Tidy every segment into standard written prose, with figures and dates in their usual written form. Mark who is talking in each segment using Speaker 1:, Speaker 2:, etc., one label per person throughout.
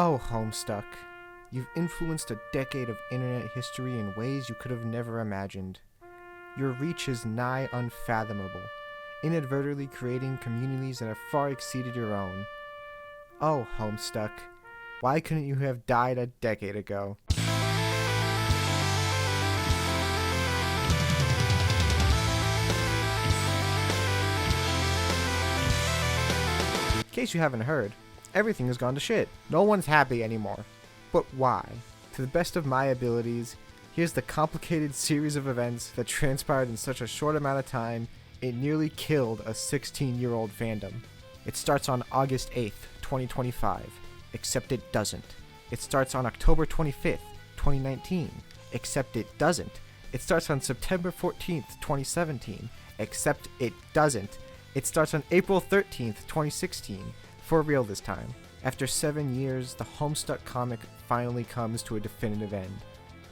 Speaker 1: Oh, Homestuck, you've influenced a decade of internet history in ways you could have never imagined. Your reach is nigh unfathomable, inadvertently creating communities that have far exceeded your own. Oh, Homestuck, why couldn't you have died a decade ago? In case you haven't heard, everything has gone to shit. No one's happy anymore. But why? To the best of my abilities, here's the complicated series of events that transpired in such a short amount of time, it nearly killed a 16-year-old fandom. It starts on August 8th, 2025, except it doesn't. It starts on October 25th, 2019, except it doesn't. It starts on September 14th, 2017, except it doesn't. It starts on April 13th, 2016, for real this time. After 7 years, the Homestuck comic finally comes to a definitive end.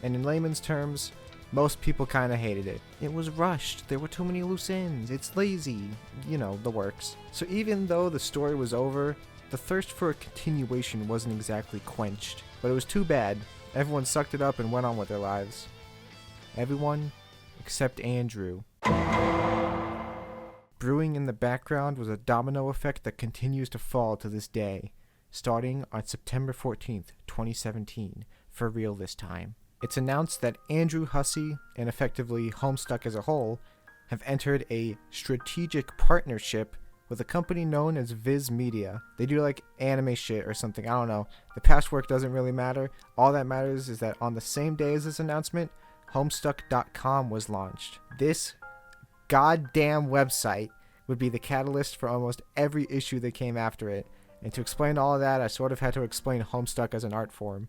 Speaker 1: And in layman's terms, most people kinda hated it. It was rushed, there were too many loose ends, it's lazy, you know, the works. So even though the story was over, the thirst for a continuation wasn't exactly quenched. But it was too bad. Everyone sucked it up and went on with their lives. Everyone except Andrew. Brewing in the background was a domino effect that continues to fall to this day, starting on September 14th, 2017, for real this time. It's announced that Andrew Hussie, and effectively Homestuck as a whole, have entered a strategic partnership with a company known as Viz Media. They do like anime shit or something, I don't know. The past work doesn't really matter. All that matters is that on the same day as this announcement, Homestuck.com was launched. This goddamn website would be the catalyst for almost every issue that came after it, and to explain all of that, I sort of had to explain Homestuck as an art form.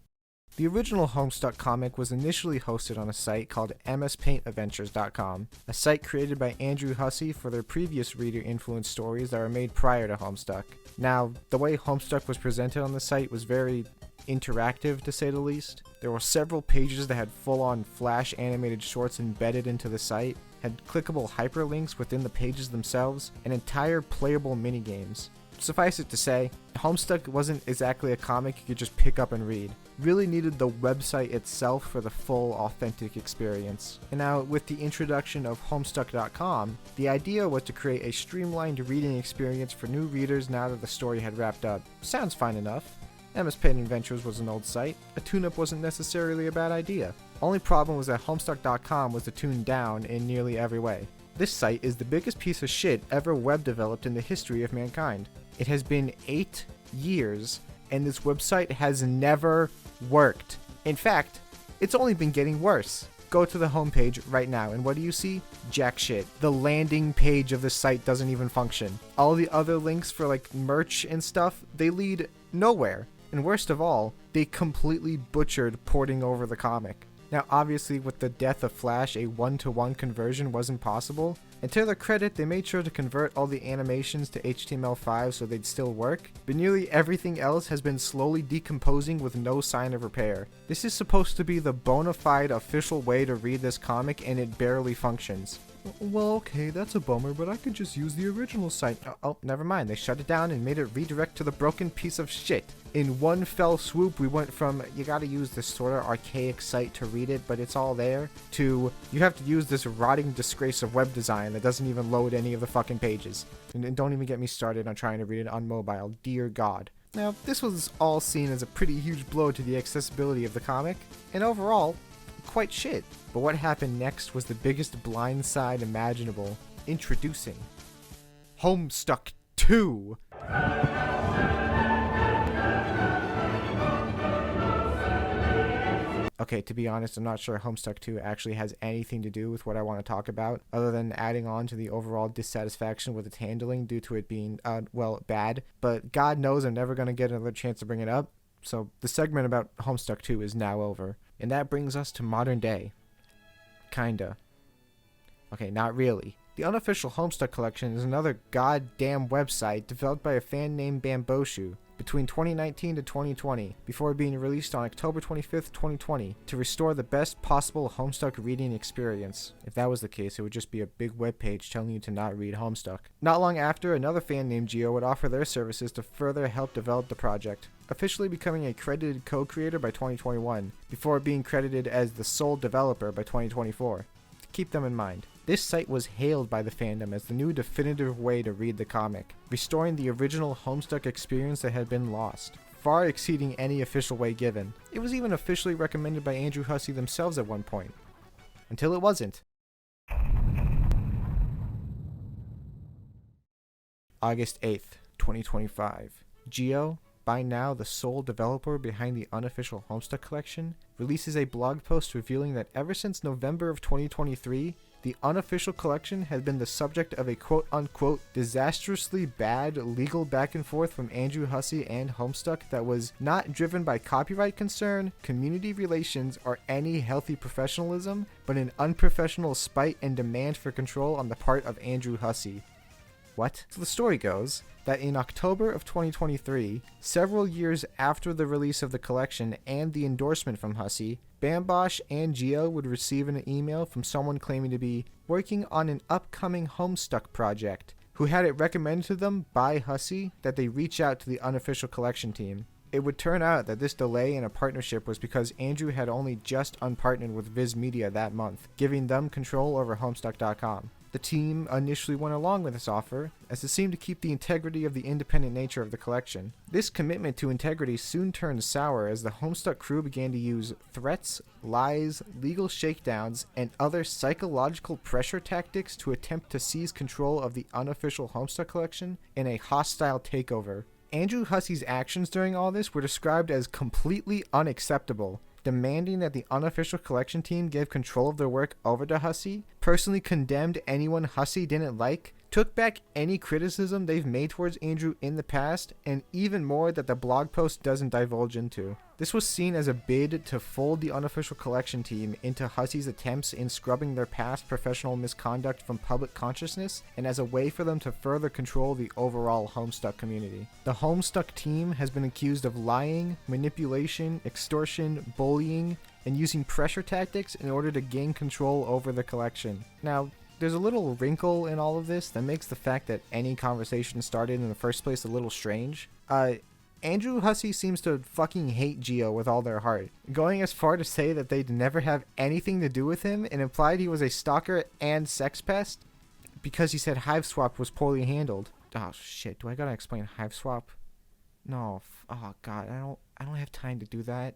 Speaker 1: The original Homestuck comic was initially hosted on a site called mspaintadventures.com, a site created by Andrew Hussie for their previous reader-influenced stories that were made prior to Homestuck. Now, the way Homestuck was presented on the site was very interactive, to say the least. There were several pages that had full-on Flash animated shorts embedded into the site, had clickable hyperlinks within the pages themselves, and entire playable minigames. Suffice it to say, Homestuck wasn't exactly a comic you could just pick up and read. Really needed the website itself for the full, authentic experience. And now, with the introduction of Homestuck.com, the idea was to create a streamlined reading experience for new readers now that the story had wrapped up. Sounds fine enough. MS Paint Adventures was an old site. A tune-up wasn't necessarily a bad idea. Only problem was that Homestuck.com was the tune down in nearly every way. This site is the biggest piece of shit ever web developed in the history of mankind. It has been 8 years, and this website has never worked. In fact, it's only been getting worse. Go to the homepage right now, and what do you see? Jack shit. The landing page of the site doesn't even function. All the other links for like merch and stuff, they lead nowhere. And worst of all, they completely butchered porting over the comic. Now obviously with the death of Flash, a 1-to-1 conversion wasn't possible, and to their credit they made sure to convert all the animations to HTML5 so they'd still work, but nearly everything else has been slowly decomposing with no sign of repair. This is supposed to be the bona fide official way to read this comic and it barely functions. Well, okay, that's a bummer, but I could just use the original site. Oh, never mind. They shut it down and made it redirect to the broken piece of shit. In one fell swoop, we went from, you gotta use this sort of archaic site to read it, but it's all there, to, you have to use this rotting disgrace of web design that doesn't even load any of the fucking pages. And don't even get me started on trying to read it on mobile, dear God. Now, this was all seen as a pretty huge blow to the accessibility of the comic, and overall, quite shit. But what happened next was the biggest blindside imaginable. Introducing Homestuck 2. Okay, to be honest, I'm not sure Homestuck 2 actually has anything to do with what I want to talk about, other than adding on to the overall dissatisfaction with its handling due to it being, well, bad. But God knows I'm never going to get another chance to bring it up, so the segment about Homestuck 2 is now over. And that brings us to modern day. Kinda. Okay, not really. The unofficial Homestuck collection is another goddamn website developed by a fan named Bamboshu. between 2019 to 2020 before being released on October 25th, 2020 to restore the best possible Homestuck reading experience. If that was the case, it would just be a big webpage telling you to not read Homestuck. Not long after, another fan named Geo would offer their services to further help develop the project, officially becoming a credited co-creator by 2021, before being credited as the sole developer by 2024. Keep them in mind. This site was hailed by the fandom as the new definitive way to read the comic, restoring the original Homestuck experience that had been lost, far exceeding any official way given. It was even officially recommended by Andrew Hussie themselves at one point. Until it wasn't. August 8th, 2025. Geo, by now the sole developer behind the unofficial Homestuck collection, releases a blog post revealing that ever since November of 2023, the unofficial collection had been the subject of a quote-unquote disastrously bad legal back and forth from Andrew Hussie and Homestuck that was not driven by copyright concern, community relations, or any healthy professionalism, but an unprofessional spite and demand for control on the part of Andrew Hussie. What? So the story goes that in October of 2023, several years after the release of the collection and the endorsement from Hussie, Bambosh and Geo would receive an email from someone claiming to be working on an upcoming Homestuck project, who had it recommended to them by Hussie that they reach out to the unofficial collection team. It would turn out that this delay in a partnership was because Andrew had only just unpartnered with Viz Media that month, giving them control over Homestuck.com. The team initially went along with this offer, as it seemed to keep the integrity of the independent nature of the collection. This commitment to integrity soon turned sour as the Homestuck crew began to use threats, lies, legal shakedowns, and other psychological pressure tactics to attempt to seize control of the unofficial Homestuck collection in a hostile takeover. Andrew Hussie's actions during all this were described as completely unacceptable, demanding that the unofficial collection team give control of their work over to Hussie, personally condemned anyone Hussie didn't like, took back any criticism they've made towards Andrew in the past, and even more that the blog post doesn't divulge into. This was seen as a bid to fold the unofficial collection team into Hussie's attempts in scrubbing their past professional misconduct from public consciousness, and as a way for them to further control the overall Homestuck community. The Homestuck team has been accused of lying, manipulation, extortion, bullying, and using pressure tactics in order to gain control over the collection. Now, there's a little wrinkle in all of this that makes the fact that any conversation started in the first place a little strange. Andrew Hussie seems to fucking hate Geo with all their heart, going as far to say that they'd never have anything to do with him and implied he was a stalker and sex pest because he said Hive Swap was poorly handled. Oh shit, do I gotta explain Hive Swap? No, oh god, I don't have time to do that.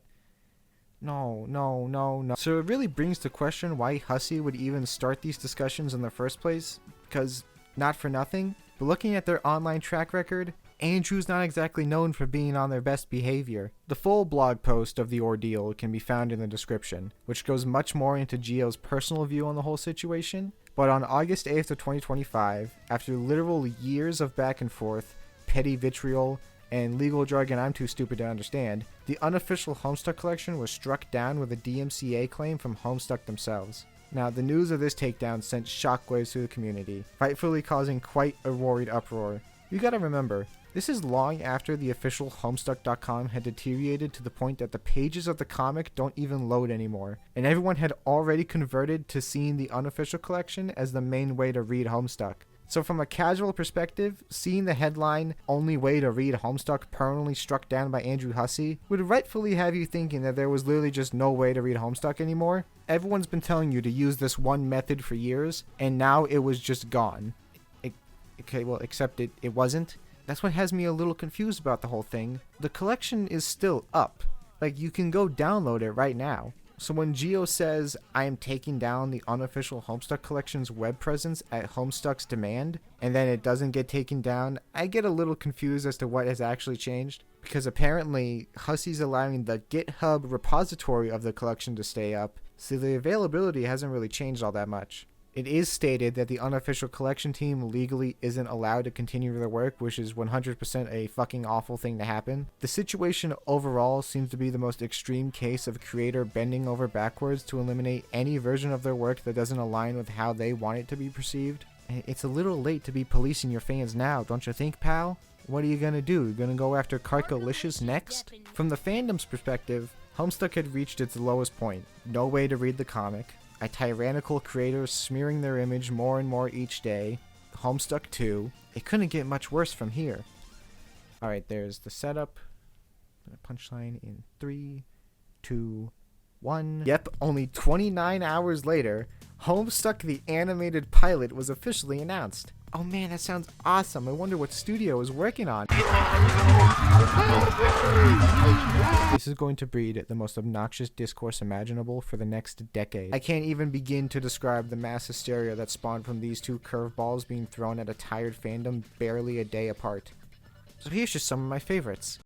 Speaker 1: No. So it really brings to question why Hussie would even start these discussions in the first place, because, not for nothing, but looking at their online track record, Andrew's not exactly known for being on their best behavior. The full blog post of the ordeal can be found in the description, which goes much more into Geo's personal view on the whole situation, but on August 8th of 2025, after literal years of back and forth, petty vitriol, and legal jargon I'm too stupid to understand, the unofficial Homestuck collection was struck down with a DMCA claim from Homestuck themselves. Now, the news of this takedown sent shockwaves through the community, rightfully causing quite a worried uproar. You gotta remember, this is long after the official Homestuck.com had deteriorated to the point that the pages of the comic don't even load anymore, and everyone had already converted to seeing the unofficial collection as the main way to read Homestuck. So from a casual perspective, seeing the headline, "Only way to read Homestuck permanently struck down by Andrew Hussie," would rightfully have you thinking that there was literally just no way to read Homestuck anymore. Everyone's been telling you to use this one method for years, and now it was just gone. Okay, well, except it wasn't. That's what has me a little confused about the whole thing. The collection is still up. Like, you can go download it right now. So when Geo says, "I am taking down the unofficial Homestuck collection's web presence at Homestuck's demand," and then it doesn't get taken down, I get a little confused as to what has actually changed. Because apparently, Hussie's allowing the GitHub repository of the collection to stay up, so the availability hasn't really changed all that much. It is stated that the unofficial collection team legally isn't allowed to continue their work, which is 100% a fucking awful thing to happen. The situation overall seems to be the most extreme case of a creator bending over backwards to eliminate any version of their work that doesn't align with how they want it to be perceived. It's a little late to be policing your fans now, don't you think, pal? What are you gonna do? You gonna go after Carcolicious next? From the fandom's perspective, Homestuck had reached its lowest point. No way to read the comic. A tyrannical creator smearing their image more and more each day. Homestuck 2. It couldn't get much worse from here. Alright, there's the setup. Punchline in 3, 2, 1. Yep, only 29 hours later, Homestuck the animated pilot was officially announced. Oh man, that sounds awesome. I wonder what studio is working on. This is going to breed the most obnoxious discourse imaginable for the next decade. I can't even begin to describe the mass hysteria that spawned from these two curveballs being thrown at a tired fandom barely a day apart. So here's just some of my favorites.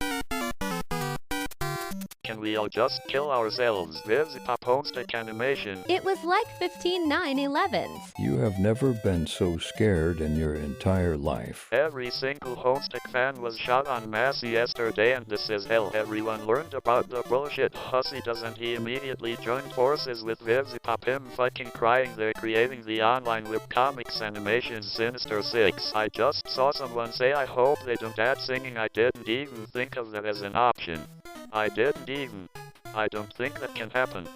Speaker 2: Can we all just kill ourselves? Death Of Homestuck animation.
Speaker 3: It was like 15 9/11s.
Speaker 4: You have never been so scared in your entire life.
Speaker 2: Every single Homestuck fan was shot en masse yesterday, and this is hell. Everyone learned about the bullshit Hussey does, and he immediately joined forces with Death Of him fucking crying. They're creating the online webcomics animation Sinister 6. I just saw someone say I hope they don't add singing. I didn't even think of that as an option. I don't think that can happen.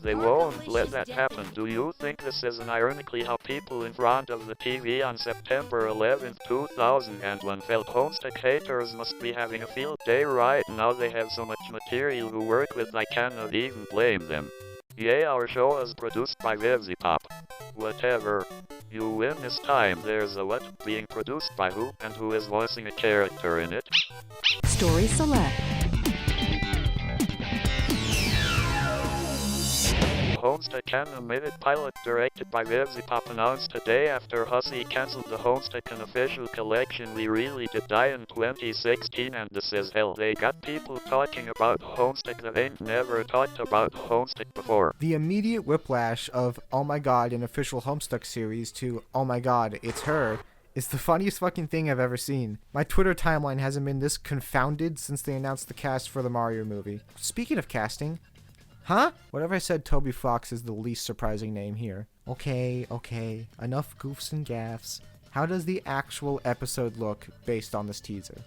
Speaker 2: They won't let that happen. Do you think this isn't ironically how people in front of the TV on September 11th, 2001 felt? Homestuck haters must be having a field day right now. They have so much material to work with, I cannot even blame them. Yay, our show is produced by Death Of. Whatever. You win this time. There's a what? Being produced by who? And who is voicing a character in it?
Speaker 3: Story Select.
Speaker 2: Homestuck animated pilot directed by Death Of announced today after Hussey cancelled the Homestuck unofficial collection. We really did die in 2016, and this is hell. They got people talking about Homestuck that ain't never talked about Homestuck before.
Speaker 1: The immediate whiplash of oh my god, an official Homestuck series to oh my god, it's her is the funniest fucking thing I've ever seen. My Twitter timeline hasn't been this confounded since they announced the cast for the Mario movie. Speaking of casting, huh? Whatever I said, Toby Fox is the least surprising name here. Okay, enough goofs and gaffs. How does the actual episode look based on this teaser?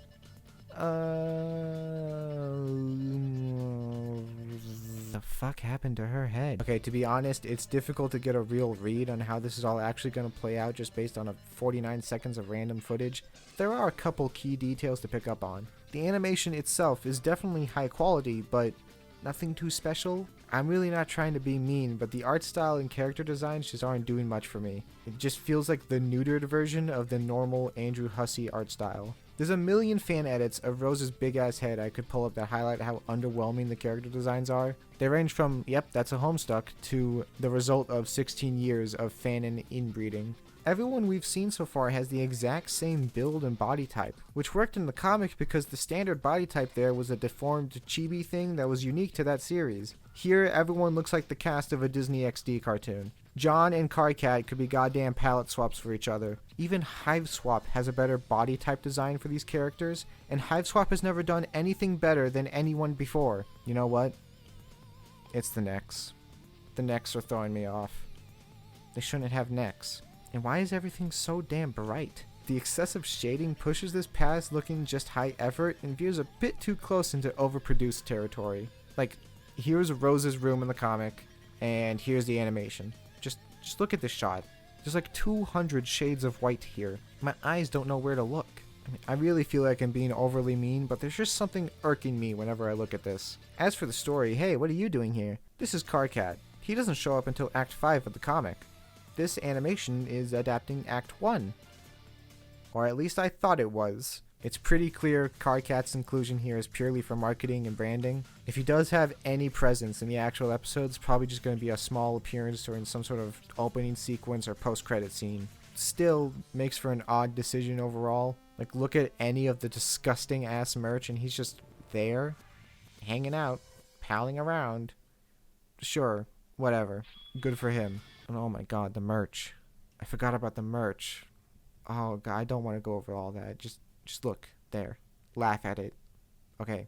Speaker 1: The fuck happened to her head? Okay, to be honest, it's difficult to get a real read on how this is all actually going to play out just based on a 49 seconds of random footage. There are a couple key details to pick up on. The animation itself is definitely high quality, but nothing too special. I'm really not trying to be mean, but the art style and character designs just aren't doing much for me. It just feels like the neutered version of the normal Andrew Hussey art style. There's a million fan edits of Rose's big ass head I could pull up that highlight how underwhelming the character designs are. They range from, yep, that's a Homestuck, to the result of 16 years of fan and inbreeding. Everyone we've seen so far has the exact same build and body type, which worked in the comic because the standard body type there was a deformed chibi thing that was unique to that series. Here, everyone looks like the cast of a Disney XD cartoon. John and Carcat could be goddamn palette swaps for each other. Even Hiveswap has a better body type design for these characters, and Hiveswap has never done anything better than anyone before. You know what? It's the necks. The necks are throwing me off. They shouldn't have necks. And why is everything so damn bright? The excessive shading pushes this past looking just high effort and veers a bit too close into overproduced territory. Like, here's Rose's room in the comic, and here's the animation. Just look at this shot. There's like 200 shades of white here. My eyes don't know where to look. I really feel like I'm being overly mean, but there's just something irking me whenever I look at this. As for the story, hey, what are you doing here? This is Carcat. He doesn't show up until Act 5 of the comic. This animation is adapting Act 1. Or at least I thought it was. It's pretty clear Carcat's inclusion here is purely for marketing and branding. If he does have any presence in the actual episode, it's probably just going to be a small appearance or in some sort of opening sequence or post-credit scene. Still makes for an odd decision overall. Like, look at any of the disgusting ass merch and he's just there, hanging out, palling around. Sure, whatever. Good for him. And oh my god, the merch. I forgot about the merch. Oh god, I don't want to go over all that. Just look. There. Laugh at it. Okay.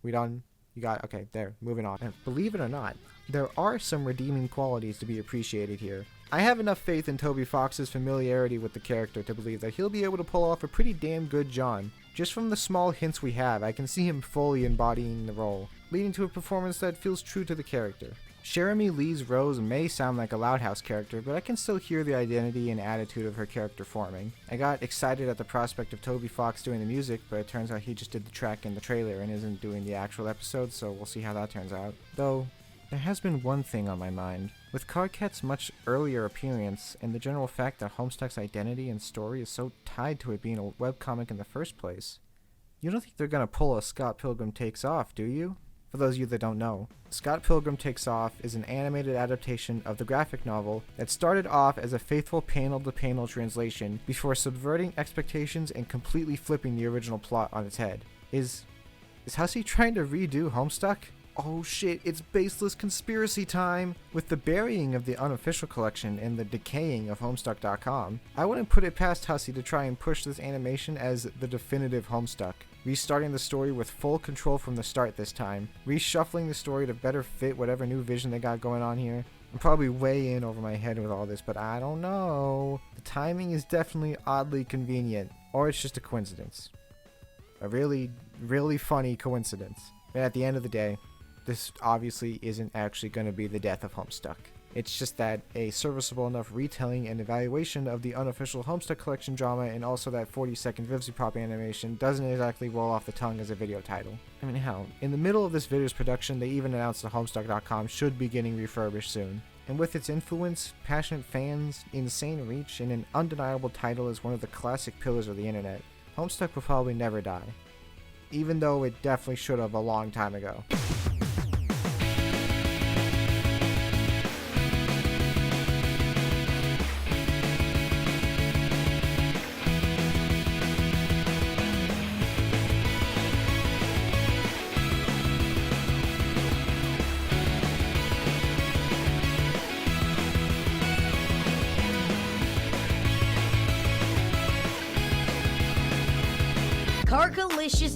Speaker 1: We done? You got... Okay, there. Moving on. And believe it or not, there are some redeeming qualities to be appreciated here. I have enough faith in Toby Fox's familiarity with the character to believe that he'll be able to pull off a pretty damn good John. Just from the small hints we have, I can see him fully embodying the role, leading to a performance that feels true to the character. Jeremy Lee's Rose may sound like a Loud House character, but I can still hear the identity and attitude of her character forming. I got excited at the prospect of Toby Fox doing the music, but it turns out he just did the track in the trailer and isn't doing the actual episode, so we'll see how that turns out. Though, there has been one thing on my mind. With Karkat's much earlier appearance, and the general fact that Homestuck's identity and story is so tied to it being a webcomic in the first place, you don't think they're gonna pull a Scott Pilgrim Takes Off, do you? For those of you that don't know, Scott Pilgrim Takes Off is an animated adaptation of the graphic novel that started off as a faithful panel-to-panel translation before subverting expectations and completely flipping the original plot on its head. Is Hussey trying to redo Homestuck? Oh shit, it's baseless conspiracy time! With the burying of the unofficial collection and the decaying of Homestuck.com, I wouldn't put it past Hussey to try and push this animation as the definitive Homestuck. Restarting the story with full control from the start this time, reshuffling the story to better fit whatever new vision they got going on here. I'm probably way in over my head with all this, but I don't know. The timing is definitely oddly convenient, or it's just a coincidence. A really, really funny coincidence. But at the end of the day, this obviously isn't actually going to be the death of Homestuck. It's just that a serviceable enough retelling and evaluation of the unofficial Homestuck collection drama and also that 40-second Vivziepop animation doesn't exactly roll off the tongue as a video title. I mean, hell, in the middle of this video's production, they even announced that Homestuck.com should be getting refurbished soon. And with its influence, passionate fans, insane reach, and an undeniable title as one of the classic pillars of the internet, Homestuck will probably never die. Even though it definitely should have a long time ago.
Speaker 5: Carkalicious